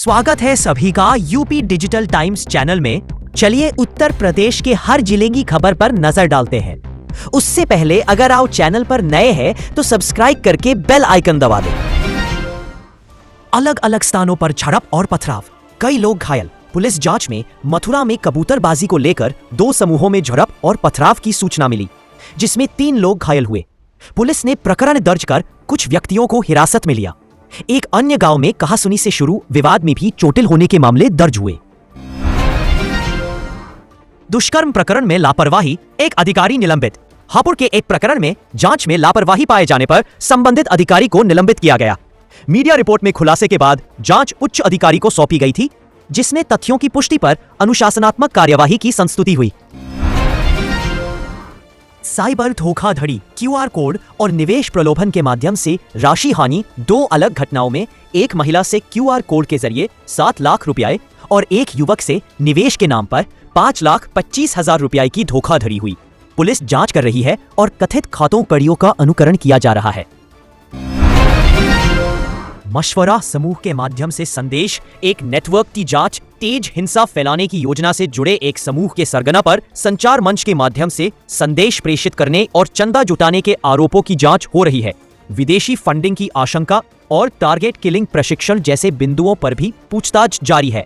स्वागत है सभी का यूपी डिजिटल टाइम्स चैनल में। चलिए उत्तर प्रदेश के हर जिले की खबर पर नजर डालते हैं। उससे पहले अगर आप चैनल पर नए हैं तो सब्सक्राइब करके बेल आइकन दबा दें। अलग अलग स्थानों पर झड़प और पथराव, कई लोग घायल। पुलिस जांच में मथुरा में कबूतरबाजी को लेकर 2 समूहों में झड़प और पथराव की सूचना मिली, जिसमें 3 लोग घायल हुए। पुलिस ने प्रकरण दर्ज कर कुछ व्यक्तियों को हिरासत में लिया। एक अन्य गांव में कहासुनी से शुरू विवाद में भी चोटिल होने के मामले दर्ज हुए। दुष्कर्म प्रकरण में लापरवाही, एक अधिकारी निलंबित। हापुड़ के एक प्रकरण में जांच में लापरवाही पाए जाने पर संबंधित अधिकारी को निलंबित किया गया। मीडिया रिपोर्ट में खुलासे के बाद जांच उच्च अधिकारी को सौंपी गई थी, जिसमें तथ्यों की पुष्टि पर अनुशासनात्मक कार्यवाही की संस्तुति हुई। साइबर धोखाधड़ी, क्यूआर कोड और निवेश प्रलोभन के माध्यम से राशि हानि। 2 अलग घटनाओं में एक महिला से क्यूआर कोड के जरिए 7 लाख रुपए और एक युवक से निवेश के नाम पर 5,25,000 रुपए की धोखाधड़ी हुई। पुलिस जांच कर रही है और कथित खातों कड़ियों का अनुकरण किया जा रहा है। मशवरा समूह के माध्यम से संदेश, एक नेटवर्क की जांच। तेज हिंसा फैलाने की योजना से जुड़े एक समूह के सरगना पर संचार मंच के माध्यम से संदेश प्रेषित करने और चंदा जुटाने के आरोपों की जांच हो रही है। विदेशी फंडिंग की आशंका और टारगेट किलिंग प्रशिक्षण जैसे बिंदुओं पर भी पूछताछ जारी है।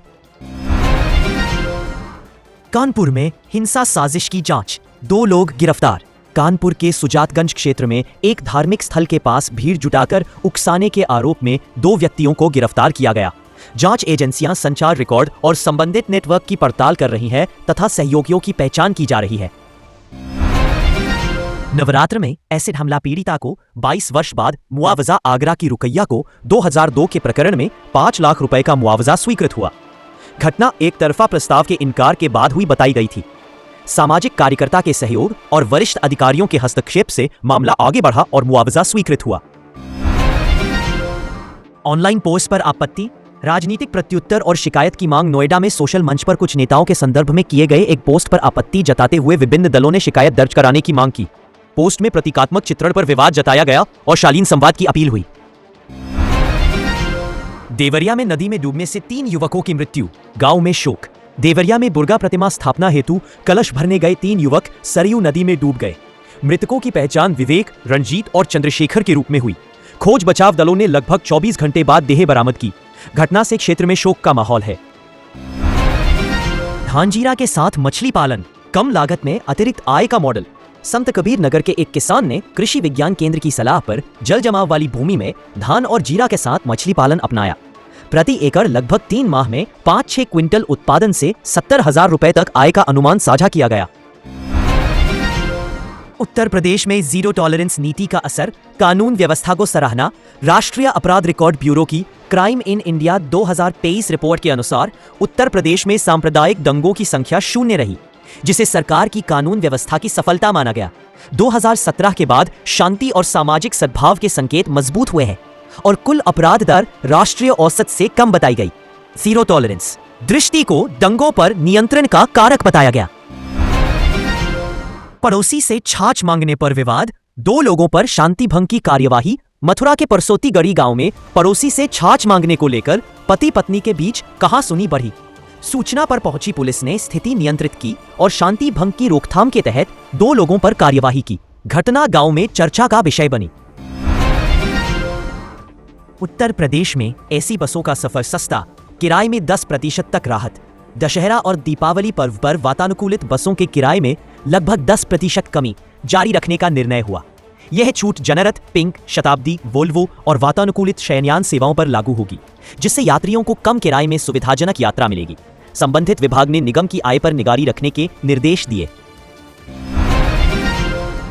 कानपुर में हिंसा साजिश की जांच, 2 लोग गिरफ्तार। कानपुर के सुजातगंज क्षेत्र में एक धार्मिक स्थल के पास भीड़ जुटाकर उकसाने के आरोप में 2 व्यक्तियों को गिरफ्तार किया गया। जांच एजेंसियां संचार रिकॉर्ड और संबंधित नेटवर्क की पड़ताल कर रही हैं तथा सहयोगियों की पहचान की जा रही है। नवरात्र में एसिड हमला पीड़िता को 22 वर्ष बाद मुआवजा। आगरा की रुकैया को 2002 के प्रकरण में 5 लाख रुपए का मुआवजा स्वीकृत हुआ। घटना एक तरफा प्रस्ताव के इनकार के बाद हुई बताई गई थी। सामाजिक कार्यकर्ता के सहयोग और वरिष्ठ अधिकारियों के हस्तक्षेप से मामला आगे बढ़ा और मुआवजा स्वीकृत हुआ। ऑनलाइन पोस्ट पर आपत्ति, राजनीतिक प्रत्युत्तर और शिकायत की मांग। नोएडा में सोशल मंच पर कुछ नेताओं के संदर्भ में किए गए एक पोस्ट पर आपत्ति जताते हुए विभिन्न दलों ने शिकायत दर्ज कराने की मांग की। पोस्ट में प्रतीकात्मक चित्रण पर विवाद जताया गया और शालीन संवाद की अपील हुई। देवरिया में नदी में डूबने से 3 युवकों की मृत्यु, गांव में शोक। देवरिया में दुर्गा प्रतिमा स्थापना हेतु कलश भरने गए 3 युवक सरयू नदी में डूब गए। मृतकों की पहचान विवेक, रंजीत और चंद्रशेखर के रूप में हुई। खोज बचाव दलों ने लगभग 24 घंटे बाद देह बरामद की। घटना से क्षेत्र में शोक का माहौल है। धानजीरा के साथ मछली पालन, कम लागत में अतिरिक्त आय का मॉडल। संत कबीर नगर के एक किसान ने कृषि विज्ञान केंद्र की सलाह पर जल जमाव वाली भूमि में धान और जीरा के साथ मछली पालन अपनाया। प्रति एकड़ लगभग 3 माह में 5-6 क्विंटल उत्पादन से 70,000 रुपए तक आय का अनुमान साझा किया गया। उत्तर प्रदेश में जीरो टॉलरेंस नीति का असर, कानून व्यवस्था को सराहना। राष्ट्रीय अपराध रिकॉर्ड ब्यूरो की क्राइम इन इंडिया 2023 रिपोर्ट के अनुसार उत्तर प्रदेश में सांप्रदायिक दंगों की संख्या 0 रही, जिसे सरकार की कानून व्यवस्था की सफलता माना गया। 2017 के बाद शांति और सामाजिक सद्भाव के संकेत मजबूत हुए हैं और कुल अपराध दर राष्ट्रीय औसत से कम बताई गई। जीरो टॉलरेंस दृष्टि को दंगों पर नियंत्रण का कारक बताया गया। पड़ोसी से छाछ मांगने पर विवाद, 2 लोगों पर शांति भंग की कार्यवाही। मथुरा के परसोती गढ़ी गांव में पड़ोसी से छाछ मांगने को लेकर पति पत्नी के बीच कहासुनी बढ़ी। सूचना पर पहुंची पुलिस ने स्थिति नियंत्रित की और शांति भंग की रोकथाम के तहत 2 लोगों पर कार्यवाही की। घटना गांव में चर्चा का विषय बनी। उत्तर प्रदेश में एसी बसों का सफर सस्ता, किराए में 10% तक राहत। दशहरा और दीपावली पर्व पर वातानुकूलित बसों के किराए में लगभग 10% कमी जारी रखने का निर्णय हुआ। यह छूट जनरथ, पिंक, शताब्दी, वोल्वो और वातानुकूलित शयनयान सेवाओं पर लागू होगी, जिससे यात्रियों को कम किराए में सुविधाजनक यात्रा मिलेगी। संबंधित विभाग ने निगम की आय पर निगारी रखने के निर्देश दिए।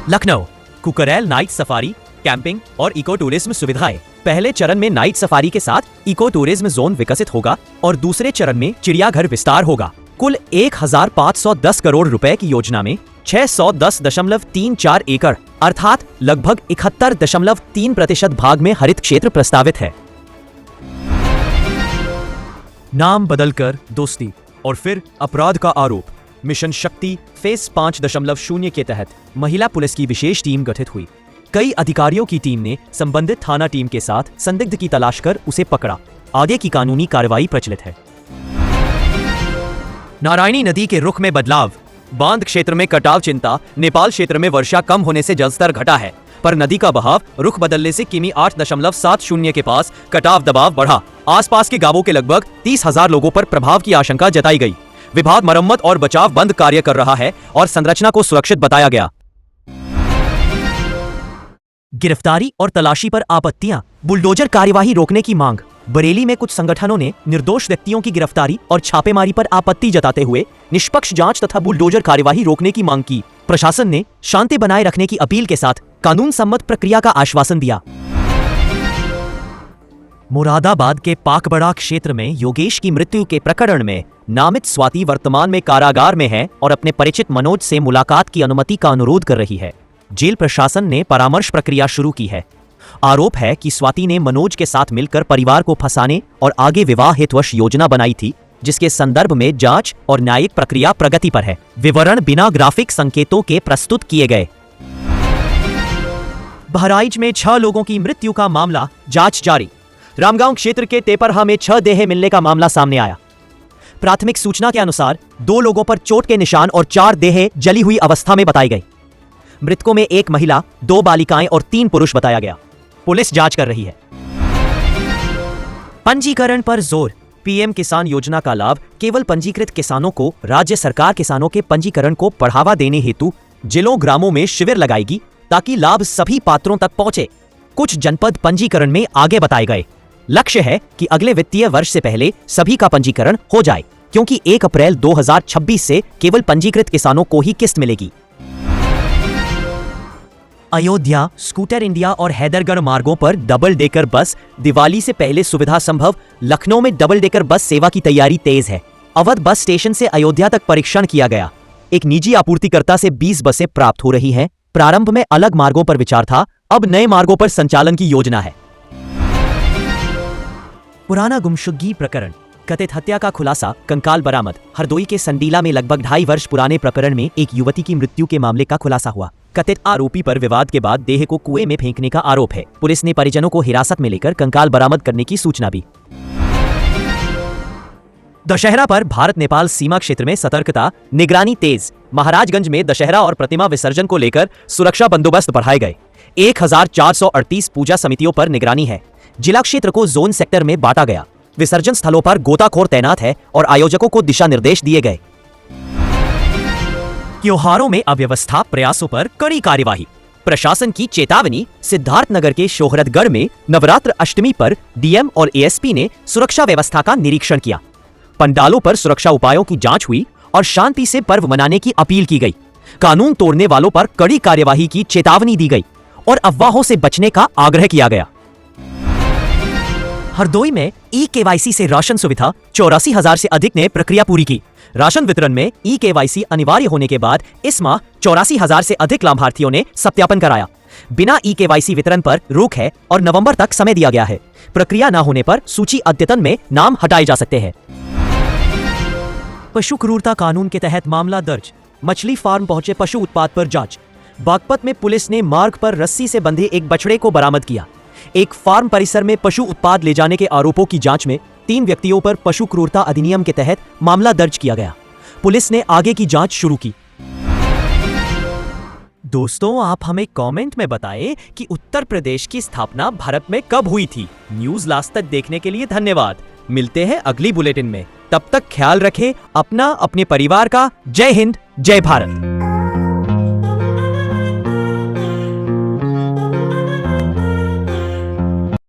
Lucknow, Kukrail night safari, camping और इको टूरिज्म सुविधाएं। पहले चरण में नाइट सफारी के साथ इको टूरिज्म जोन विकसित होगा और दूसरे चरण में चिड़ियाघर विस्तार होगा। कुल 1,510 करोड़ रुपए की योजना में 610.34 एकड़ अर्थात लगभग 71.3% भाग में हरित क्षेत्र प्रस्तावित है। नाम बदलकर दोस्ती और फिर अपराध का आरोप। मिशन शक्ति फेज 5.0 के तहत महिला पुलिस की विशेष टीम गठित हुई। कई अधिकारियों की टीम ने संबंधित थाना टीम के साथ संदिग्ध की तलाश कर उसे पकड़ा। आगे की कानूनी कार्रवाई प्रचलित है। नारायणी नदी के रुख में बदलाव, बांध क्षेत्र में कटाव चिंता। नेपाल क्षेत्र में वर्षा कम होने से जलस्तर घटा है, पर नदी का बहाव रुख बदलने से किमी 8.70 के पास कटाव दबाव बढ़ा। आसपास के गांवों के लगभग 30,000 लोगों पर प्रभाव की आशंका जताई गई। विभाग मरम्मत और बचाव बंद कार्य कर रहा है और संरचना को सुरक्षित बताया गया। गिरफ्तारी और तलाशी पर आपत्तियां, बुलडोजर कार्यवाही रोकने की मांग। बरेली में कुछ संगठनों ने निर्दोष व्यक्तियों की गिरफ्तारी और छापेमारी पर आपत्ति जताते हुए निष्पक्ष जांच तथा बुलडोजर कार्यवाही रोकने की मांग की। प्रशासन ने शांति बनाए रखने की अपील के साथ कानून सम्मत प्रक्रिया का आश्वासन दिया। मुरादाबाद के पाकबड़ा क्षेत्र में योगेश की मृत्यु के प्रकरण में नामित स्वाति वर्तमान में कारागार में है और अपने परिचित मनोज से मुलाकात की अनुमति का अनुरोध कर रही है। जेल प्रशासन ने परामर्श प्रक्रिया शुरू की है। आरोप है कि स्वाति ने मनोज के साथ मिलकर परिवार को फंसाने और आगे विवाह हेतुवश योजना बनाई थी, जिसके संदर्भ में जांच और न्यायिक प्रक्रिया प्रगति पर है। विवरण बिना ग्राफिक संकेतों के प्रस्तुत किए गए। बहराइच में 6 लोगों की मृत्यु का मामला, जांच जारी। रामगांव क्षेत्र के तेपरहा में 6 देह मिलने का मामला सामने आया। प्राथमिक सूचना के अनुसार 2 लोगों पर चोट के निशान और 4 देह जली हुई अवस्था में बताई गई। मृतकों में 1 महिला, 2 बालिकाएं और 3 पुरुष बताया गया। पुलिस जांच कर रही है। पंजीकरण पर जोर, पीएम किसान योजना का लाभ केवल पंजीकृत किसानों को। राज्य सरकार किसानों के पंजीकरण को बढ़ावा देने हेतु जिलों ग्रामों में शिविर लगाएगी ताकि लाभ सभी पात्रों तक पहुंचे। कुछ जनपद पंजीकरण में आगे बताए गए। लक्ष्य है कि अगले वित्तीय वर्ष से पहले सभी का पंजीकरण हो जाए, क्योंकि 1 अप्रैल 2026 से केवल पंजीकृत किसानों को ही किस्त मिलेगी। अयोध्या, स्कूटर इंडिया और हैदरगढ़ मार्गों पर डबल डेकर बस, दिवाली से पहले सुविधा संभव। लखनऊ में डबल डेकर बस सेवा की तैयारी तेज है। अवध बस स्टेशन से अयोध्या तक परीक्षण किया गया। एक निजी आपूर्तिकर्ता से 20 बसें प्राप्त हो रही हैं। प्रारंभ में अलग मार्गों पर विचार था, अब नए मार्गों पर संचालन की योजना है। पुराना गुमशुदगी प्रकरण, कथित हत्या का खुलासा, कंकाल बरामद। हरदोई के संडीला में लगभग 2.5 वर्ष पुराने प्रकरण में एक युवती की मृत्यु के मामले का खुलासा हुआ। कथित आरोपी पर विवाद के बाद देह को कुएं में फेंकने का आरोप है। पुलिस ने परिजनों को हिरासत में लेकर कंकाल बरामद करने की सूचना दी। दशहरा पर भारत नेपाल सीमा क्षेत्र में सतर्कता, निगरानी तेज। महाराजगंज में दशहरा और प्रतिमा विसर्जन को लेकर सुरक्षा बंदोबस्त बढ़ाए गए। 1438 पूजा समितियों पर निगरानी है। जिला क्षेत्र को जोन सेक्टर में बांटा गया। विसर्जन स्थलों पर गोताखोर तैनात है और आयोजकों को दिशा निर्देश दिए गए। त्योहारों में अव्यवस्था प्रयासों पर कड़ी कार्यवाही, प्रशासन की चेतावनी। सिद्धार्थनगर के शोहरतगढ़ में नवरात्र अष्टमी पर डीएम और एएसपी ने सुरक्षा व्यवस्था का निरीक्षण किया। पंडालों पर सुरक्षा उपायों की जांच हुई और शांति से पर्व मनाने की अपील की गई। कानून तोड़ने वालों पर कड़ी कार्यवाही की चेतावनी दी गई और अफवाहों से बचने का आग्रह किया गया। हरदोई में ई-केवाईसी से राशन सुविधा, 84,000 से अधिक ने प्रक्रिया पूरी की। राशन वितरण में ई-केवाईसी अनिवार्य होने के बाद इस माह 84,000 से अधिक लाभार्थियों ने सत्यापन कराया। बिना ई-केवाईसी वितरण पर रोक है और नवंबर तक समय दिया गया है। प्रक्रिया न होने पर सूची अद्यतन में नाम हटाए जा सकते हैं। पशु क्रूरता कानून के तहत मामला दर्ज, मछली फार्म पहुंचे पशु उत्पाद पर जांच। बागपत में पुलिस ने मार्ग पर रस्सी से बंधे एक बछड़े को बरामद किया। एक फार्म परिसर में पशु उत्पाद ले जाने के आरोपों की जांच में 3 व्यक्तियों पर पशु क्रूरता अधिनियम के तहत मामला दर्ज किया गया। पुलिस ने आगे की जांच शुरू की। दोस्तों, आप हमें कमेंट में बताएं कि उत्तर प्रदेश की स्थापना भारत में कब हुई थी। न्यूज लास्ट तक देखने के लिए धन्यवाद। मिलते हैं अगली बुलेटिन में। तब तक ख्याल रखें अपना, अपने परिवार का। जय हिंद, जय भारत।